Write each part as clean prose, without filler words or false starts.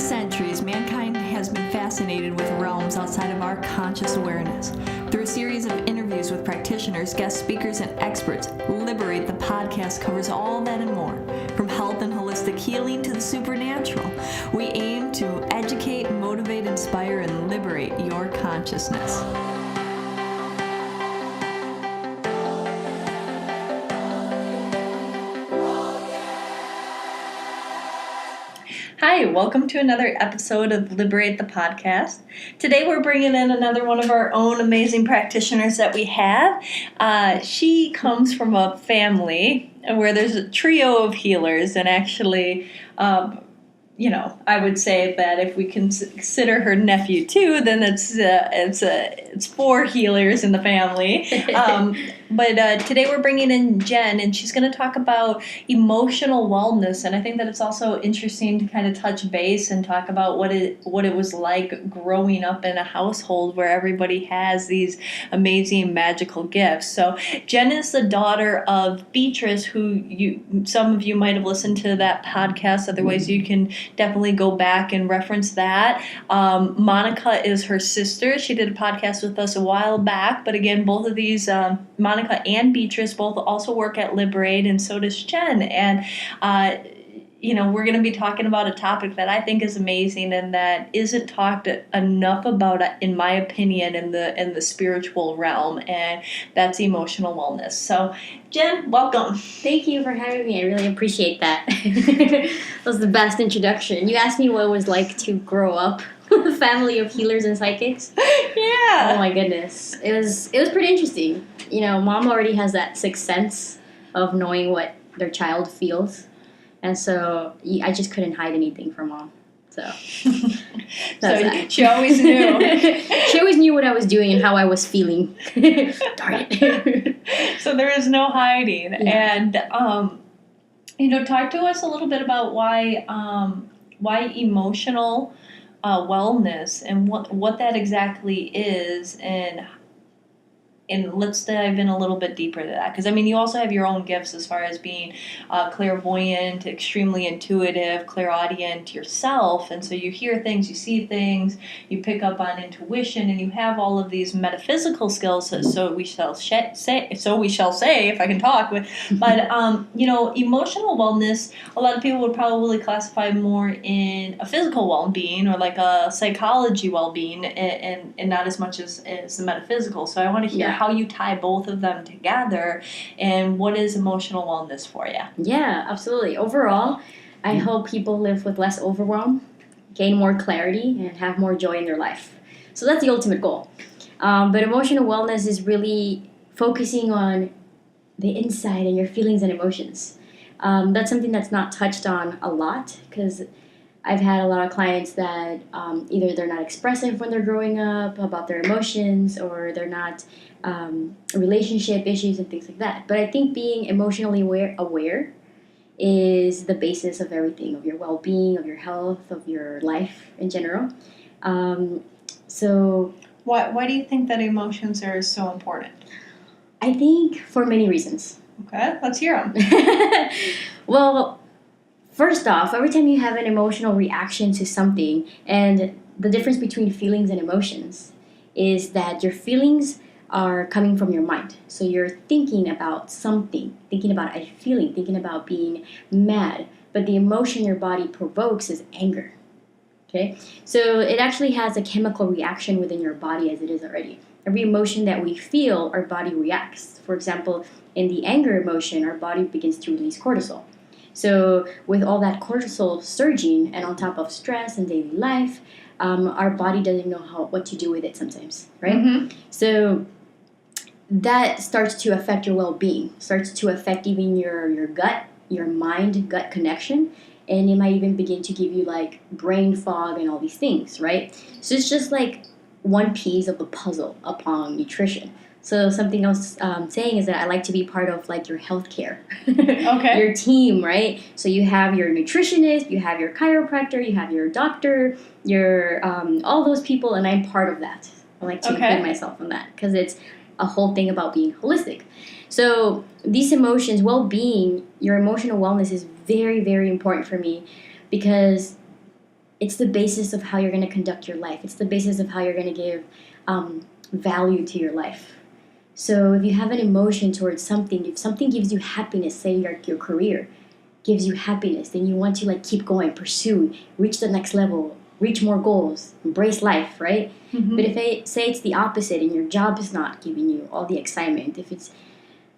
centuries, mankind has been fascinated with realms outside of our conscious awareness. Through a series of interviews with practitioners, guest speakers, and experts, Liberate the podcast covers all that and more. From health and holistic healing to the supernatural, we aim to educate, motivate, inspire, and liberate your consciousness. Hi, welcome to another episode of Liberate the Podcast. Today we're bringing in another one of our own amazing practitioners that we have. She comes from a family where there's a trio of healers, and actually, I would say that if we consider her nephew too, then it's four healers in the family. But today we're bringing in Jenn, and she's going to talk about emotional wellness. And I think that it's also interesting to kind of touch base and talk about what it was like growing up in a household where everybody has these amazing magical gifts. So Jenn is the daughter of Beatrice, who some of you might have listened to that podcast. Otherwise, you can definitely go back and reference that. Monica is her sister. She did a podcast with us a while back. But again, both of these, Monica and Beatrice, both also work at Liberate, and so does Jenn. And, we're going to be talking about a topic that I think is amazing and that isn't talked enough about, in my opinion, in the spiritual realm, and that's emotional wellness. So, Jenn, welcome. Thank you for having me. I really appreciate that. That was the best introduction. You asked me what it was like to grow up with a family of healers and psychics. Yeah. Oh my goodness. It was pretty interesting. Mom already has that sixth sense of knowing what their child feels. And so I just couldn't hide anything from Mom. So she always knew. She always knew what I was doing and how I was feeling. Darn it. So there is no hiding. Yeah. And, talk to us a little bit about why emotional wellness and what that exactly is, and let's dive in a little bit deeper to that. Because, you also have your own gifts as far as being clairvoyant, extremely intuitive, clairaudient yourself. And so you hear things, you see things, you pick up on intuition, and you have all of these metaphysical skills, so we shall say, if I can talk. But, emotional wellness, a lot of people would probably classify more in a physical well-being or like a psychology well-being, and not as much as the metaphysical. So I want to hear how you tie both of them together, and what is emotional wellness for you? Yeah, absolutely. Overall, I hope people live with less overwhelm, gain more clarity, and have more joy in their life. So that's the ultimate goal. But emotional wellness is really focusing on the inside and your feelings and emotions. That's something that's not touched on a lot, because I've had a lot of clients that either they're not expressive when they're growing up about their emotions, or they're not relationship issues and things like that. But I think being emotionally aware is the basis of everything, of your well-being, of your health, of your life in general. So why do you think that emotions are so important? I think for many reasons. Okay, let's hear them. Well, first off, every time you have an emotional reaction to something, and the difference between feelings and emotions is that your feelings are coming from your mind. So you're thinking about something, thinking about a feeling, thinking about being mad, but the emotion your body provokes is anger. Okay? So it actually has a chemical reaction within your body as it is already. Every emotion that we feel, our body reacts. For example, in the anger emotion, our body begins to release cortisol. So with all that cortisol surging, and on top of stress and daily life, our body doesn't know what to do with it sometimes, right? Mm-hmm. So that starts to affect your well-being, starts to affect even your gut, your mind-gut connection, and it might even begin to give you like brain fog and all these things, right? So it's just like one piece of the puzzle upon nutrition. So something else saying is that I like to be part of like your healthcare, okay, your team, right? So you have your nutritionist, you have your chiropractor, you have your doctor, your all those people, and I'm part of that. I like to include myself in that because it's a whole thing about being holistic. So these emotions, well-being, your emotional wellness is very, very important for me, because it's the basis of how you're going to conduct your life. It's the basis of how you're going to give value to your life. So if you have an emotion towards something, if something gives you happiness, say your career gives you happiness, then you want to like keep going, pursue, reach the next level, reach more goals, embrace life, right? Mm-hmm. But if say it's the opposite and your job is not giving you all the excitement, if it's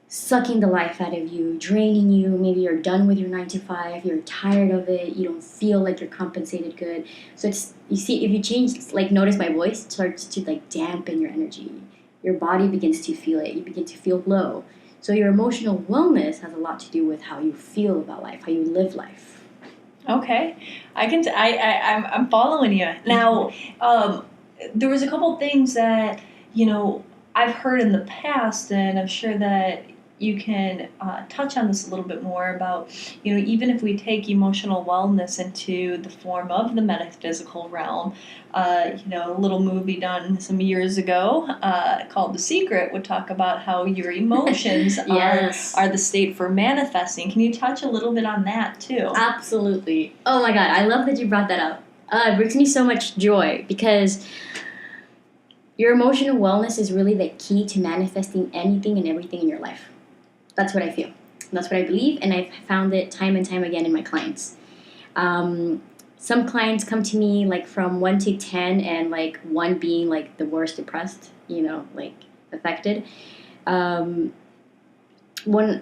sucking the life out of you, draining you, maybe you're done with your 9 to 5, you're tired of it, you don't feel like you're compensated good. So it's, you see, if you change, like notice my voice starts to like dampen your energy. Your body begins to feel it. You begin to feel low. So your emotional wellness has a lot to do with how you feel about life, how you live life. Okay, I'm following you now. There was a couple things that I've heard in the past, and I'm sure that you can touch on this a little bit more about, even if we take emotional wellness into the form of the metaphysical realm, a little movie done some years ago called The Secret would talk about how your emotions Yes. are the state for manifesting. Can you touch a little bit on that too? Absolutely. Oh my God, I love that you brought that up. It brings me so much joy because your emotional wellness is really the key to manifesting anything and everything in your life. That's what I feel. That's what I believe, and I've found it time and time again in my clients. Some clients come to me like from 1 to 10, and like 1 being like the worst depressed, like affected. When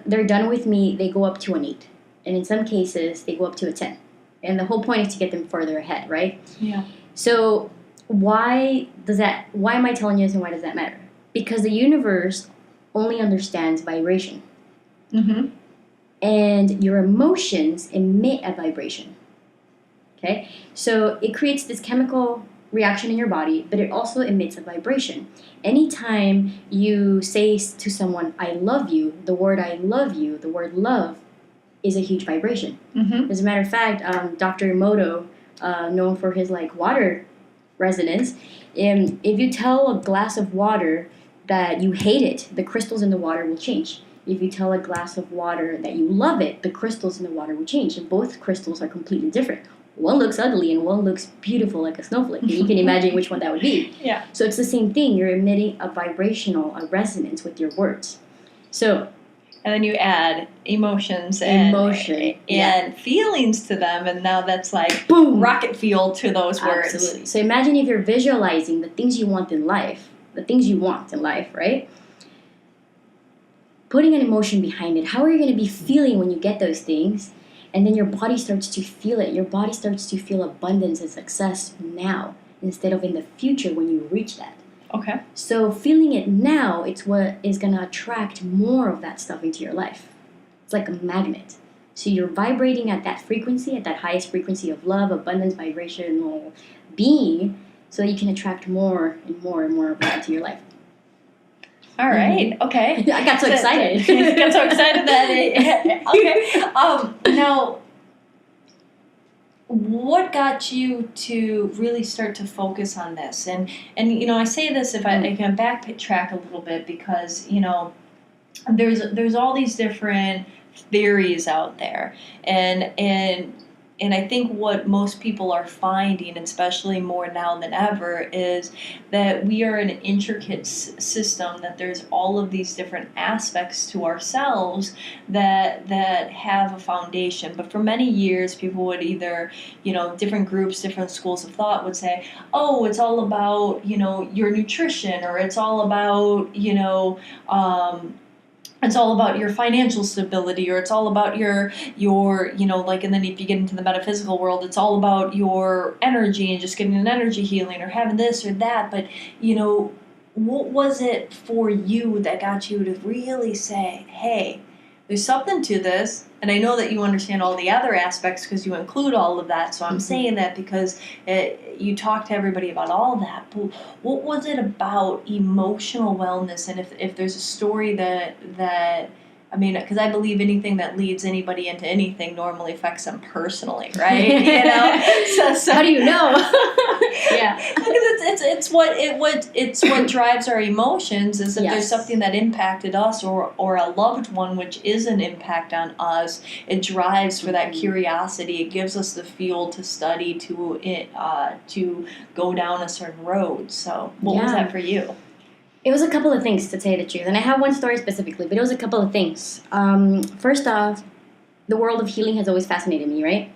they're done with me, they go up to an 8, and in some cases they go up to a 10. And the whole point is to get them further ahead, right? Yeah. So why am I telling you this, and why does that matter? Because the universe only understands vibration. Mm-hmm. And your emotions emit a vibration. Okay? So it creates this chemical reaction in your body, but it also emits a vibration. Anytime you say to someone, I love you, the word I love you, the word love, is a huge vibration. Mm-hmm. As a matter of fact, Dr. Emoto, known for his like water resonance, if you tell a glass of water that you hate it, the crystals in the water will change. If you tell a glass of water that you love it, the crystals in the water will change. And both crystals are completely different. One looks ugly and one looks beautiful like a snowflake. And you can imagine which one that would be. Yeah. So it's the same thing. You're emitting a resonance with your words. So, and then you add emotions and feelings to them, and now that's like boom, rocket fuel to those words. Absolutely. So imagine if you're visualizing the things you want in life, right? Putting an emotion behind it. How are you going to be feeling when you get those things? And then your body starts to feel it. Your body starts to feel abundance and success now instead of in the future when you reach that. Okay. So feeling it now, it's what is going to attract more of that stuff into your life. It's like a magnet. So you're vibrating at that frequency, at that highest frequency of love, abundance, vibrational being, so you can attract more and more and more of that into your life. All right. Okay. I got so excited. Got so excited that okay. Now, what got you to really start to focus on this? And I say this if I can backtrack a little bit because there's all these different theories out there, and I think what most people are finding, especially more now than ever, is that we are an intricate system, that there's all of these different aspects to ourselves that have a foundation. But for many years, people would either, different groups, different schools of thought would say, oh, it's all about, your nutrition, or it's all about, it's all about your financial stability, or it's all about your and then if you get into the metaphysical world, it's all about your energy and just getting an energy healing or having this or that. But, what was it for you that got you to really say, hey, there's something to this? And I know that you understand all the other aspects because you include all of that. So I'm saying that because you talk to everybody about all that. But what was it about emotional wellness? And if there's a story that I mean, because I believe anything that leads anybody into anything normally affects them personally, right? You know, so How do you know? Yeah, because it's what drives our emotions. Is if Yes. there's something that impacted us or a loved one, which is an impact on us, it drives for that curiosity. It gives us the fuel to study, to go down a certain road. So, what was Yeah. that for you? It was a couple of things, to tell you the truth. And I have one story specifically, but it was a couple of things. First off, the world of healing has always fascinated me, right?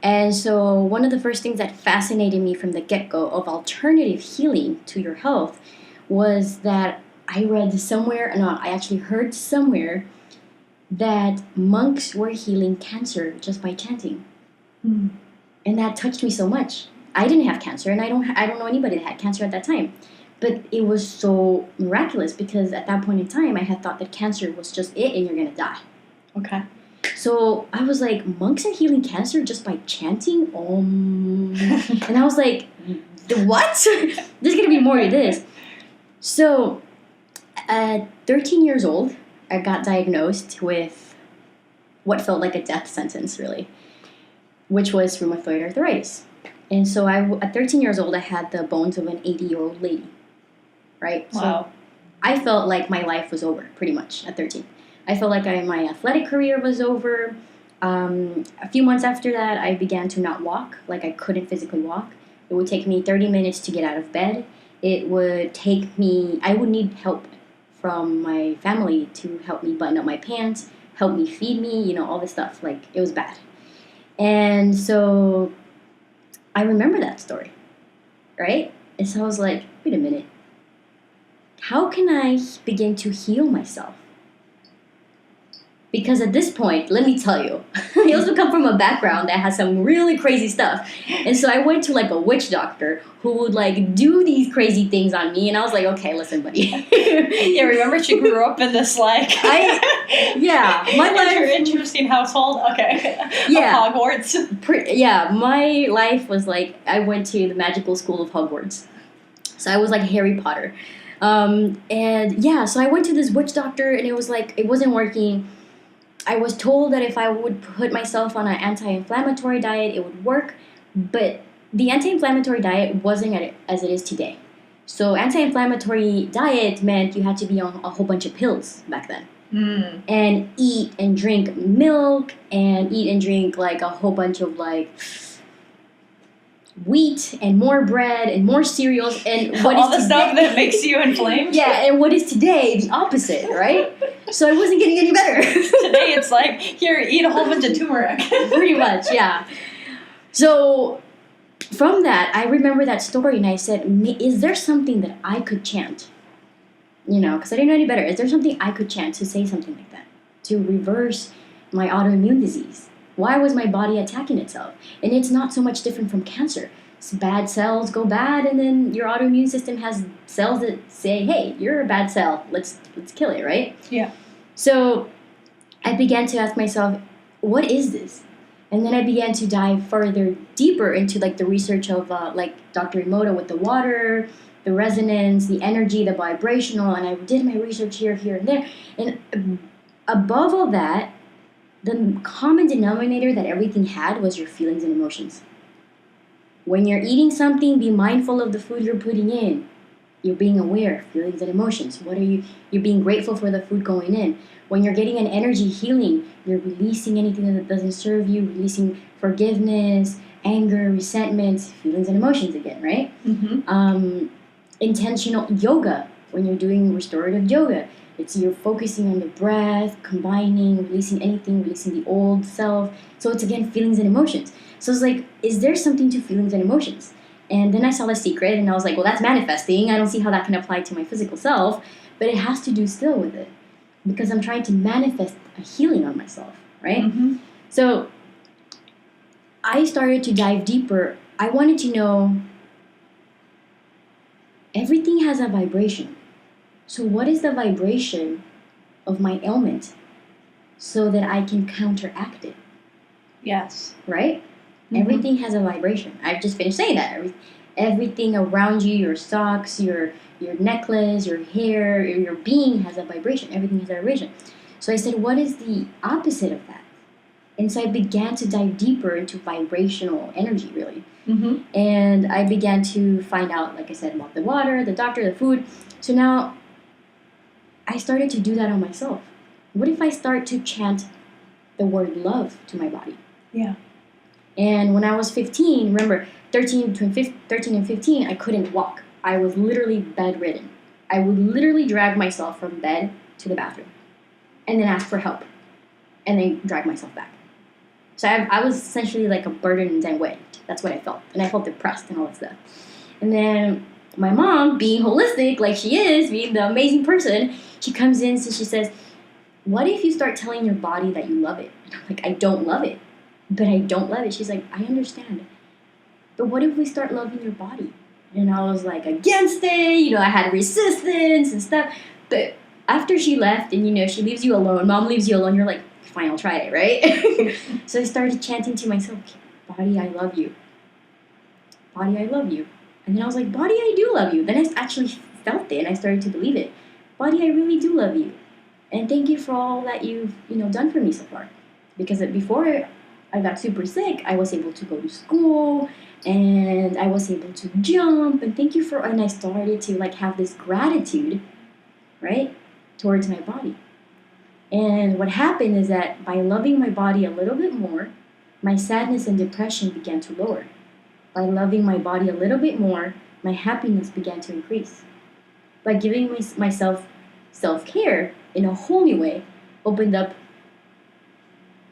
And so one of the first things that fascinated me from the get-go of alternative healing to your health was that I actually heard somewhere that monks were healing cancer just by chanting. Hmm. And that touched me so much. I didn't have cancer, and I don't know anybody that had cancer at that time. But it was so miraculous because at that point in time, I had thought that cancer was just it and you're going to die. Okay. So I was like, monks are healing cancer just by chanting? And I was like, what? There's going to be more to this. So at 13 years old, I got diagnosed with what felt like a death sentence, really, which was rheumatoid arthritis. And so at 13 years old, I had the bones of an 80-year-old lady. Right? Wow. So I felt like my life was over, pretty much, at 13. I felt like my athletic career was over. A few months after that, I began to not walk. Like, I couldn't physically walk. It would take me 30 minutes to get out of bed. I would need help from my family to help me button up my pants, help me feed me, all this stuff. Like, it was bad. And so I remember that story, right? And so I was like, wait a minute. How can I begin to heal myself? Because at this point, let me tell you, I also come from a background that has some really crazy stuff. And so I went to like a witch doctor who would like do these crazy things on me. And I was like, okay, listen, buddy. Yeah, remember she grew up in this my interesting household. Okay. Yeah. Of Hogwarts. My life was like, I went to the magical school of Hogwarts. So I was like Harry Potter. So I went to this witch doctor and it was like, it wasn't working. I was told that if I would put myself on an anti-inflammatory diet, it would work. But the anti-inflammatory diet wasn't as it is today. So anti-inflammatory diet meant you had to be on a whole bunch of pills back then. And eat and drink milk and eat and drink like a whole bunch of like wheat and more bread and more cereals and what all is the stuff that makes you inflamed. Yeah, and what is today the opposite, right? So I wasn't getting any better. Today it's like, here, eat a whole bunch of turmeric. Pretty much, yeah. So from that, I remember that story and I said, is there something that I could chant? Because I didn't know any better. Is there something I could chant to say something like that? To reverse my autoimmune disease? Why was my body attacking itself? And it's not so much different from cancer. Bad cells go bad, and then your autoimmune system has cells that say, hey, you're a bad cell. Let's kill it, right? Yeah. So I began to ask myself, what is this? And then I began to dive further deeper into like the research of like Dr. Emoto with the water, the resonance, the energy, the vibrational, and I did my research here, and there. And above all that, the common denominator that everything had was your feelings and emotions. When you're eating something, be mindful of the food you're putting in. You're being aware, feelings and emotions. You're being grateful for the food going in. When you're getting an energy healing, you're releasing anything that doesn't serve you, releasing forgiveness, anger, resentment, feelings and emotions again, right? Mm-hmm. Intentional yoga, when you're doing restorative yoga, you're focusing on the breath, combining, releasing anything, releasing the old self. So it's again feelings and emotions. So it's like, is there something to feelings and emotions? And then I saw The Secret and I was like, well, that's manifesting. I don't see how that can apply to my physical self, but it has to do still with it because I'm trying to manifest a healing on myself, right? Mm-hmm. So I started to dive deeper. I wanted to know everything has a vibration. So what is the vibration of my ailment so that I can counteract it? Yes. Right? Mm-hmm. Everything has a vibration. I've just finished saying that. Everything around you, your socks, your necklace, your hair, your being has a vibration. Everything has a vibration. So I said, what is the opposite of that? And so I began to dive deeper into vibrational energy, really. Mm-hmm. And I began to find out, like I said, about the water, the doctor, the food. So now I started to do that on myself. What if I start to chant the word love to my body? Yeah. And when I was 15, remember, 13 and 15, I couldn't walk. I was literally bedridden. I would literally drag myself from bed to the bathroom and then ask for help and then drag myself back. So I was essentially like a burdened and weight. That's what I felt. And I felt depressed and all that stuff. And then my mom, being holistic like she is, being the amazing person, she comes in and she says, what if you start telling your body that you love it? And I'm like, I don't love it. But I don't love it. She's like, I understand. But what if we start loving your body? And I was like against it. I had resistance and stuff. But after she left and, she leaves you alone, mom leaves you alone, you're like, fine, I'll try it, right? So I started chanting to myself, body, I love you. Body, I love you. And then I was like, body, I do love you. Then I actually felt it and I started to believe it. Body, I really do love you. And thank you for all that you've, done for me so far. Because before I got super sick, I was able to go to school and I was able to jump. And thank you and I started to have this gratitude, right, towards my body. And what happened is that by loving my body a little bit more, my sadness and depression began to lower. By loving my body a little bit more, my happiness began to increase. By giving myself self-care in a whole new way, opened up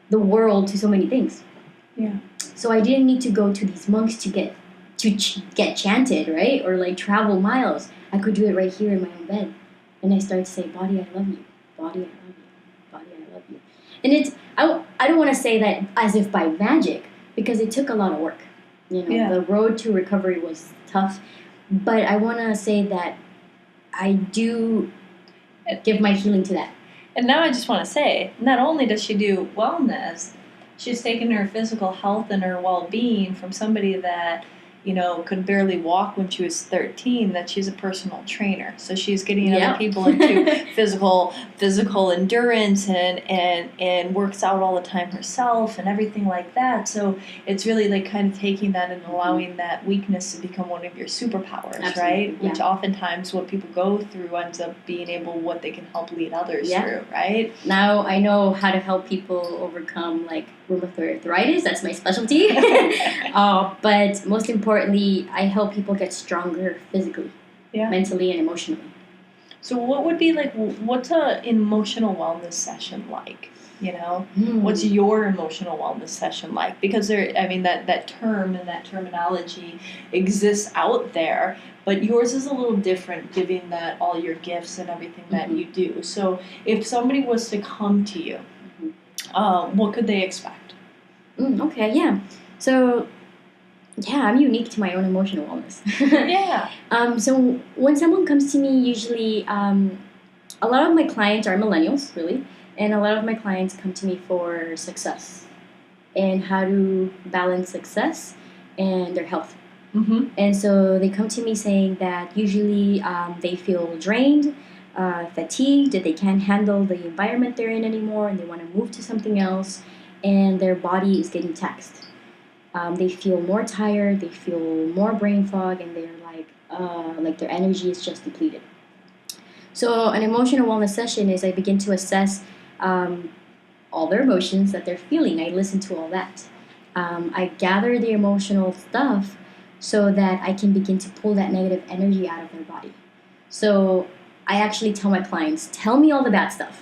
the world to so many things. Yeah. So I didn't need to go to these monks to get chanted, right? Or travel miles. I could do it right here in my own bed. And I started to say, body, I love you. Body, I love you. Body, I love you. And I don't want to say that as if by magic, because it took a lot of work. The road to recovery was tough. But I want to say that I do give my healing to that. And now I just want to say, not only does she do wellness, she's taken her physical health and her well-being from somebody that, could barely walk when she was 13, that she's a personal trainer. So she's getting other people into physical endurance and works out all the time herself and everything like that. So it's really kind of taking that and allowing that weakness to become one of your superpowers, Absolutely. Right? Yeah. Which oftentimes what people go through ends up being what they can help lead others through, right? Now I know how to help people overcome rheumatoid arthritis. That's my specialty. But most importantly, I help people get stronger physically, mentally, and emotionally. So what would be what's an emotional wellness session like? What's your emotional wellness session like? Because that term and that terminology exists out there, but yours is a little different, given that all your gifts and everything that you do. So if somebody was to come to you, what could they expect? Okay, yeah. So, I'm unique to my own emotional wellness. Yeah. So when someone comes to me, usually a lot of my clients are millennials, really, and a lot of my clients come to me for success and how to balance success and their health. Mm-hmm. And so they come to me saying that usually they feel drained, fatigued, that they can't handle the environment they're in anymore, and they want to move to something else, and their body is getting taxed. They feel more tired, they feel more brain fog, and they're like their energy is just depleted. So an emotional wellness session is I begin to assess all their emotions that they're feeling. I listen to all that. I gather the emotional stuff so that I can begin to pull that negative energy out of their body. So I actually tell my clients, tell me all the bad stuff.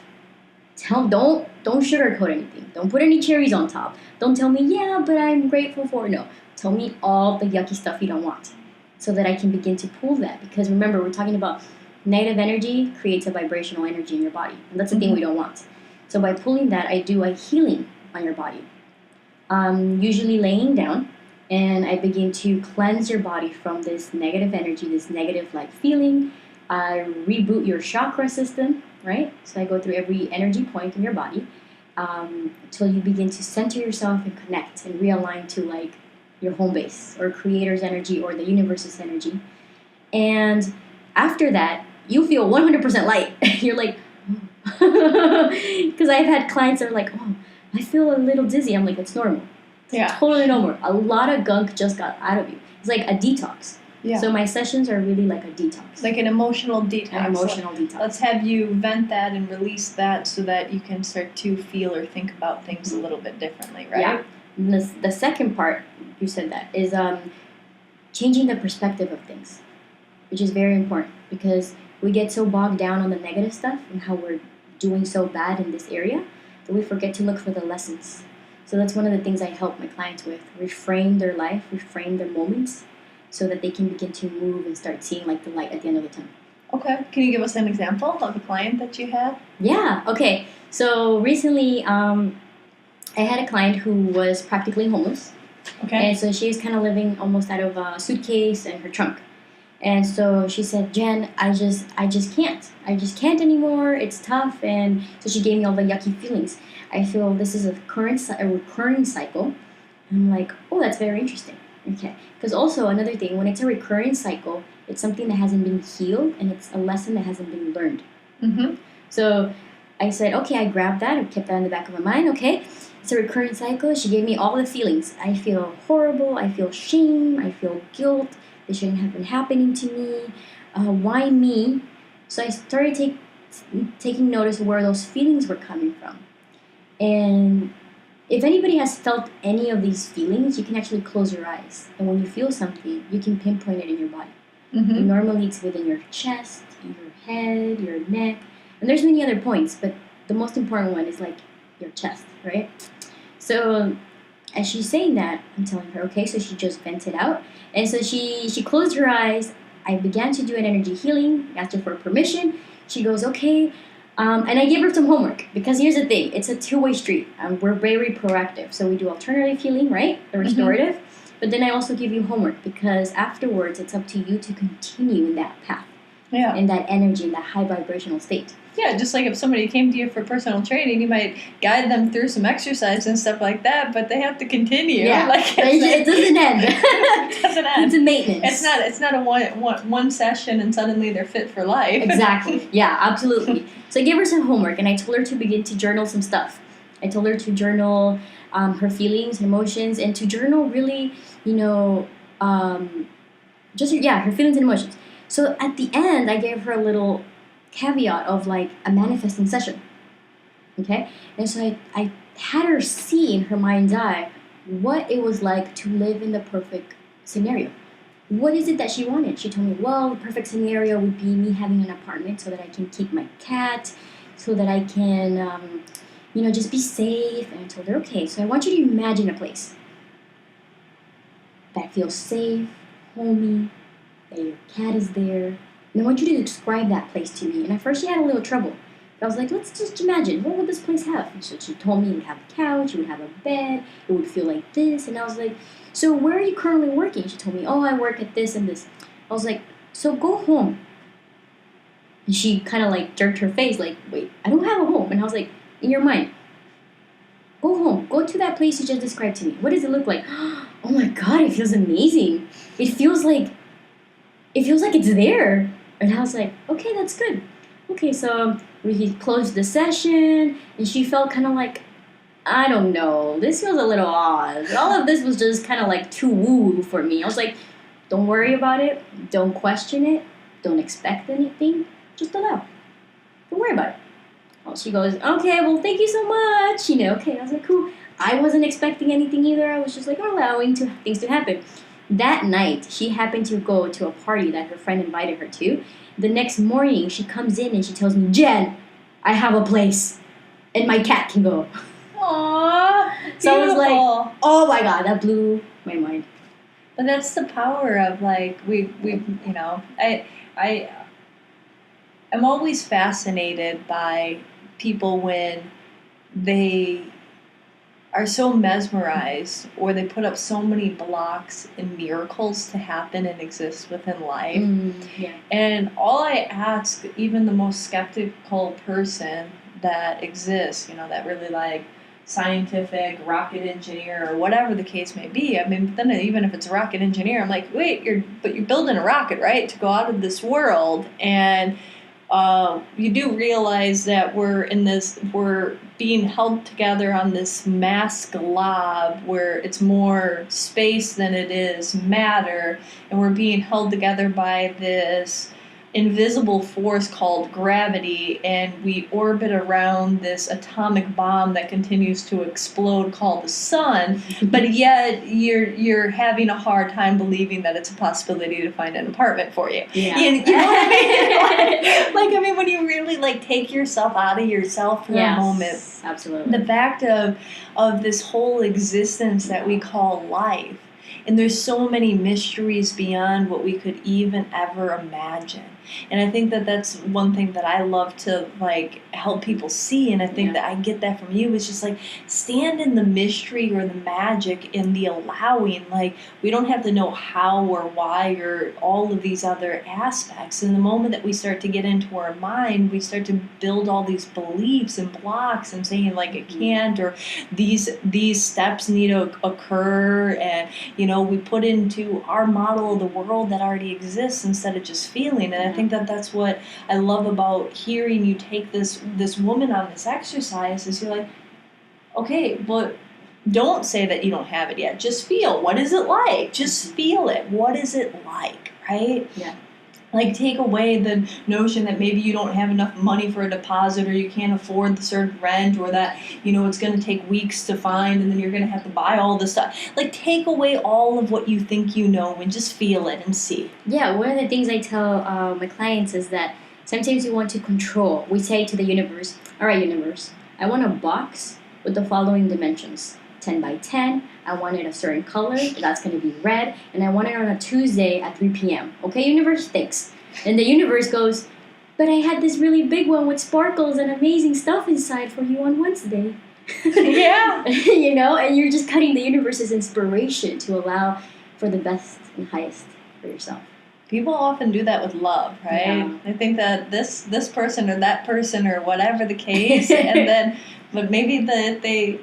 Don't sugarcoat anything. Don't put any cherries on top. Don't tell me, yeah, but I'm grateful for. No, tell me all the yucky stuff you don't want, so that I can begin to pull that. Because remember, we're talking about negative energy creates a vibrational energy in your body, and that's the thing we don't want. So by pulling that, I do a healing on your body. Usually laying down, and I begin to cleanse your body from this negative energy, this negative feeling. I reboot your chakra system, right? So I go through every energy point in your body until you begin to center yourself and connect and realign to your home base or creator's energy or the universe's energy. And after that, you feel 100% light. You're like, Because I've had clients that are like, oh, I feel a little dizzy. I'm like, it's normal. Yeah. Totally normal. A lot of gunk just got out of you. It's like a detox. Yeah. So my sessions are really like a detox. Like an emotional detox. An emotional detox. Let's have you vent that and release that so that you can start to feel or think about things a little bit differently, right? Yeah. And the second part, you said that, is changing the perspective of things, which is very important because we get so bogged down on the negative stuff and how we're doing so bad in this area that we forget to look for the lessons. So that's one of the things I help my clients with. Reframe their life, reframe their moments so that they can begin to move and start seeing like the light at the end of the tunnel. Okay. Can you give us an example of a client that you had? Yeah. Okay. So recently I had a client who was practically homeless. Okay. And so she was kind of living almost out of a suitcase and her trunk. And so she said, Jen, I just can't. I just can't anymore. It's tough. And so she gave me all the yucky feelings. I feel this is a recurring cycle. And I'm like, oh, that's very interesting. Okay. Because also another thing, when it's a recurring cycle, it's something that hasn't been healed and it's a lesson that hasn't been learned. Mm-hmm. So I said, okay, I grabbed that. I kept that in the back of my mind. Okay. It's a recurring cycle. She gave me all the feelings. I feel horrible. I feel shame. I feel guilt. This shouldn't have been happening to me. Why me? So I started taking notice of where those feelings were coming from. And if anybody has felt any of these feelings, you can actually close your eyes. And when you feel something, you can pinpoint it in your body. Mm-hmm. And normally it's within your chest, your head, your neck. And there's many other points, but the most important one is like your chest, right? So as she's saying that, I'm telling her, okay, so she just vented out. And so she closed her eyes. I began to do an energy healing, asked her for permission. She goes, okay. And I gave her some homework because here's the thing. It's a two-way street. We're very proactive. So we do alternative healing, right? The restorative. Mm-hmm. But then I also give you homework because afterwards it's up to you to continue in that path. Yeah. In that energy, in that high vibrational state. Yeah, just like if somebody came to you for personal training, you might guide them through some exercise and stuff like that, but they have to continue. Yeah, like it doesn't end. It doesn't end. It's a maintenance. It's not a one session and suddenly they're fit for life. Exactly. Yeah, absolutely. So I gave her some homework and I told her to begin to journal some stuff. I told her to journal her feelings, her emotions, and to journal really, her feelings and emotions. So at the end, I gave her a little caveat of like a manifesting session. Okay? And so I had her see in her mind's eye what it was like to live in the perfect scenario. What is it that she wanted? She told me, well, the perfect scenario would be me having an apartment so that I can keep my cat, so that I can, just be safe. And I told her, okay, so I want you to imagine a place that feels safe, homey, that your cat is there. And I want you to describe that place to me. And at first she had a little trouble. But I was like, let's just imagine, what would this place have? And so she told me it would have a couch, it would have a bed, it would feel like this. And I was like, so where are you currently working? She told me, oh, I work at this and this. I was like, so go home. And she kind of like jerked her face like, wait, I don't have a home. And I was like, in your mind, go home. Go to that place you just described to me. What does it look like? Oh my God, it feels amazing. It feels like it's there. And I was like, okay, that's good. Okay, so we closed the session, and she felt kind of like, I don't know, this feels a little odd. All of this was just kind of like too woo for me. I was like, don't worry about it. Don't question it. Don't expect anything. Just allow. Don't worry about it. Oh, she goes, okay, well, thank you so much. Okay, I was like, cool. I wasn't expecting anything either. I was just like allowing things to happen. That night, she happened to go to a party that her friend invited her to. The next morning, she comes in and she tells me, Jen, I have a place, and my cat can go. Aww, so I was like, oh my God, that blew my mind. But that's the power of like I'm always fascinated by people when they are so mesmerized or they put up so many blocks and miracles to happen and exist within life. Yeah. And all I ask, even the most skeptical person that exists, that really like scientific rocket engineer or whatever the case may be. I mean, then even if it's a rocket engineer, I'm like, wait, you're building a rocket, right, to go out of this world. And you do realize that we're being held together on this mass glob where it's more space than it is matter, and we're being held together by this invisible force called gravity, and we orbit around this atomic bomb that continues to explode called the sun, but yet you're having a hard time believing that it's a possibility to find an apartment for you. Yeah. You know what I mean? Like, I mean, when you really like take yourself out of yourself for a moment, absolutely. the fact of this whole existence that we call life, and there's so many mysteries beyond what we could even ever imagine. And I think that that's one thing that I love to like help people see, and I think that I get that from you. It's just like stand in the mystery or the magic in the allowing. Like we don't have to know how or why or all of these other aspects. And the moment that we start to get into our mind, we start to build all these beliefs and blocks and saying like it can't, or these steps need to occur, and we put into our model of the world that already exists instead of just feeling. And I think that that's what I love about hearing you take this woman on this exercise is you're like, okay, well, don't say that you don't have it yet. Just feel. What is it like? Just feel it. What is it like, right? Yeah. Like take away the notion that maybe you don't have enough money for a deposit, or you can't afford the certain rent, or that it's going to take weeks to find and then you're going to have to buy all this stuff. Like take away all of what you think you know and just feel it and see. Yeah, one of the things I tell my clients is that sometimes you want to control. We say to the universe, all right, universe, I want a box with the following dimensions. 10 by 10, I want it a certain color, that's going to be red, and I want it on a Tuesday at 3 p.m. Okay, universe, thanks. And the universe goes, but I had this really big one with sparkles and amazing stuff inside for you on Wednesday. Yeah. And you're just cutting the universe's inspiration to allow for the best and highest for yourself. People often do that with love, right? Yeah. I think that this person or that person or whatever the case, and then, but maybe they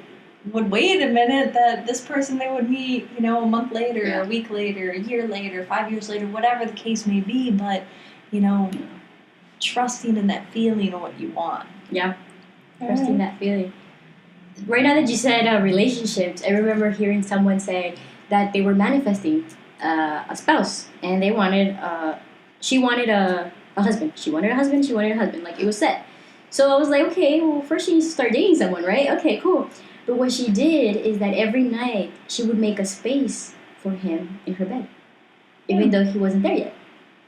would wait a minute that this person they would meet, a month later, a week later, a year later, 5 years later, whatever the case may be, but, trusting in that feeling of what you want. Yeah, trusting that feeling. Right now that you said relationships, I remember hearing someone say that they were manifesting a spouse, and they wanted, she wanted a husband. She wanted a husband, like it was set. So I was like, okay, well, first she needs to start dating someone, right? Okay, cool. But what she did is that every night she would make a space for him in her bed, even though he wasn't there yet.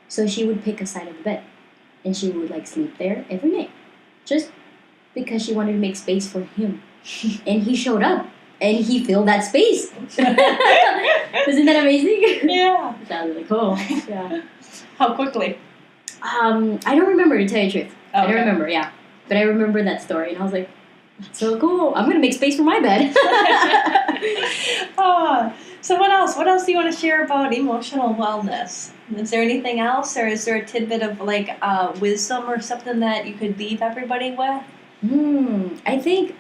So she would pick a side of the bed, and she would like sleep there every night, just because she wanted to make space for him. And he showed up, and he filled that space. Isn't that amazing? Yeah. That was really cool. Yeah. How quickly? I don't remember, to tell you the truth. Okay. I don't remember, yeah. But I remember that story, and I was like, that's so cool. I'm going to make space for my bed. So what else? What else do you want to share about emotional wellness? Is there anything else, or is there a tidbit of like wisdom or something that you could leave everybody with? I think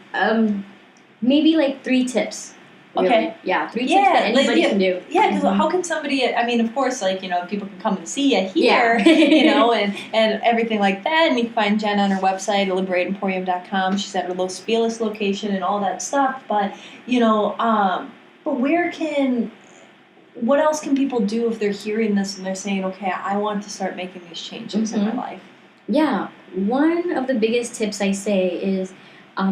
maybe like 3 tips. Really. Okay. Yeah, 3 tips that anybody can do. Yeah, because how can somebody, I mean, of course, like, people can come and see you here, and everything like that. And you can find Jenn on her website, liberateemporium.com. She's at her Los Feliz location and all that stuff. But, but what else can people do if they're hearing this and they're saying, okay, I want to start making these changes in my life? Yeah, one of the biggest tips I say is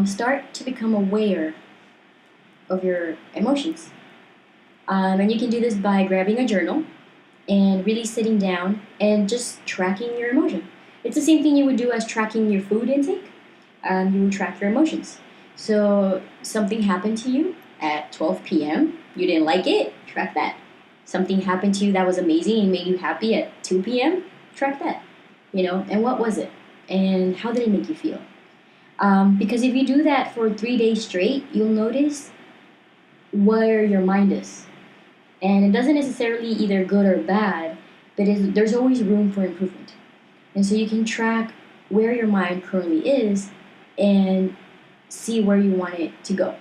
start to become aware of your emotions. And you can do this by grabbing a journal and really sitting down and just tracking your emotion. It's the same thing you would do as tracking your food intake. You would track your emotions. So something happened to you at 12 p.m. You didn't like it, track that. Something happened to you that was amazing and made you happy at 2 p.m., track that. And what was it? And how did it make you feel? Because if you do that for 3 days straight, you'll notice where your mind is. And it doesn't necessarily either good or bad, but there's always room for improvement. And so you can track where your mind currently is and see where you want it to go.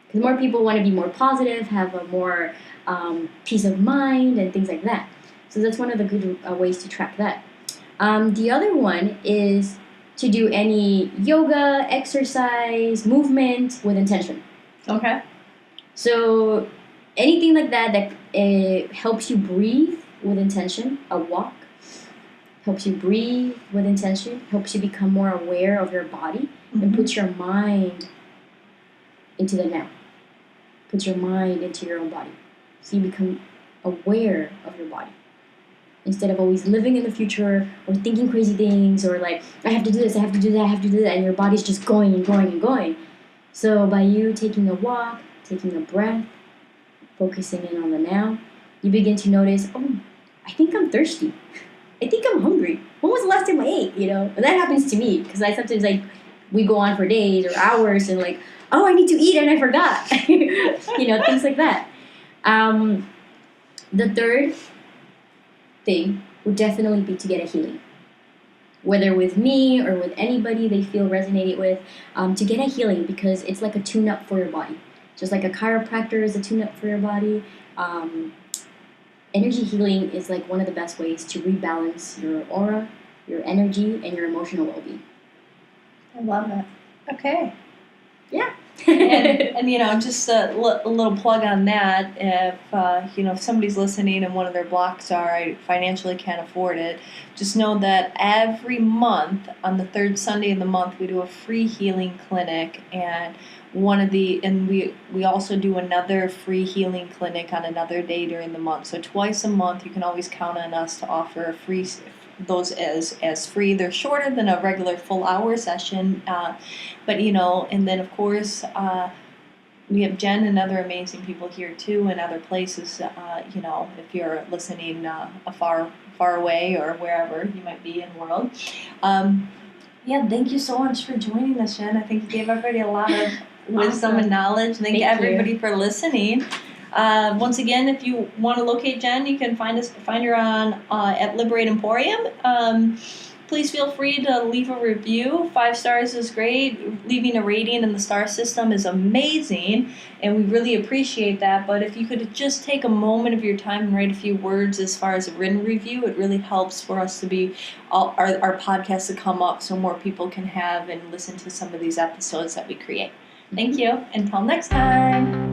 Because more people want to be more positive, have a more peace of mind and things like that. So that's one of the good ways to track that. The other one is to do any yoga, exercise, movement with intention. Okay. So anything like that helps you breathe with intention. A walk helps you breathe with intention, helps you become more aware of your body, and puts your mind into the now. Puts your mind into your own body. So you become aware of your body. Instead of always living in the future or thinking crazy things or like, I have to do this, I have to do that, I have to do that, and your body's just going and going and going. So by you taking a walk, taking a breath, focusing in on the now, you begin to notice, oh, I think I'm thirsty. I think I'm hungry. When was the last time I ate? And that happens to me because I sometimes we go on for days or hours and like, oh, I need to eat and I forgot. Things like that. The third thing would definitely be to get a healing. Whether with me or with anybody they feel resonated with, to get a healing because it's like a tune-up for your body. Just like a chiropractor is a tune-up for your body, energy healing is like one of the best ways to rebalance your aura, your energy, and your emotional well-being. I love it. Okay. Yeah. and just a little plug on that. If somebody's listening and one of their blocks are, I financially can't afford it, just know that every month on the third Sunday of the month we do a free healing clinic, and we also do another free healing clinic on another day during the month. So twice a month you can always count on us to offer those as free. They're shorter than a regular full hour session, but and then of course we have Jenn and other amazing people here too in other places. If you're listening far away or wherever you might be in the world. Thank you so much for joining us, Jenn. I think you gave everybody a lot of wisdom and knowledge. Thank everybody for listening. Once again, if you want to locate Jenn, you can find her on at Liberate Emporium. Please feel free to leave a review. 5 stars is great. Leaving a rating in the star system is amazing, and we really appreciate that. But if you could just take a moment of your time and write a few words as far as a written review, it really helps for us to be our podcast to come up so more people can have and listen to some of these episodes that we create. Thank you. Until next time.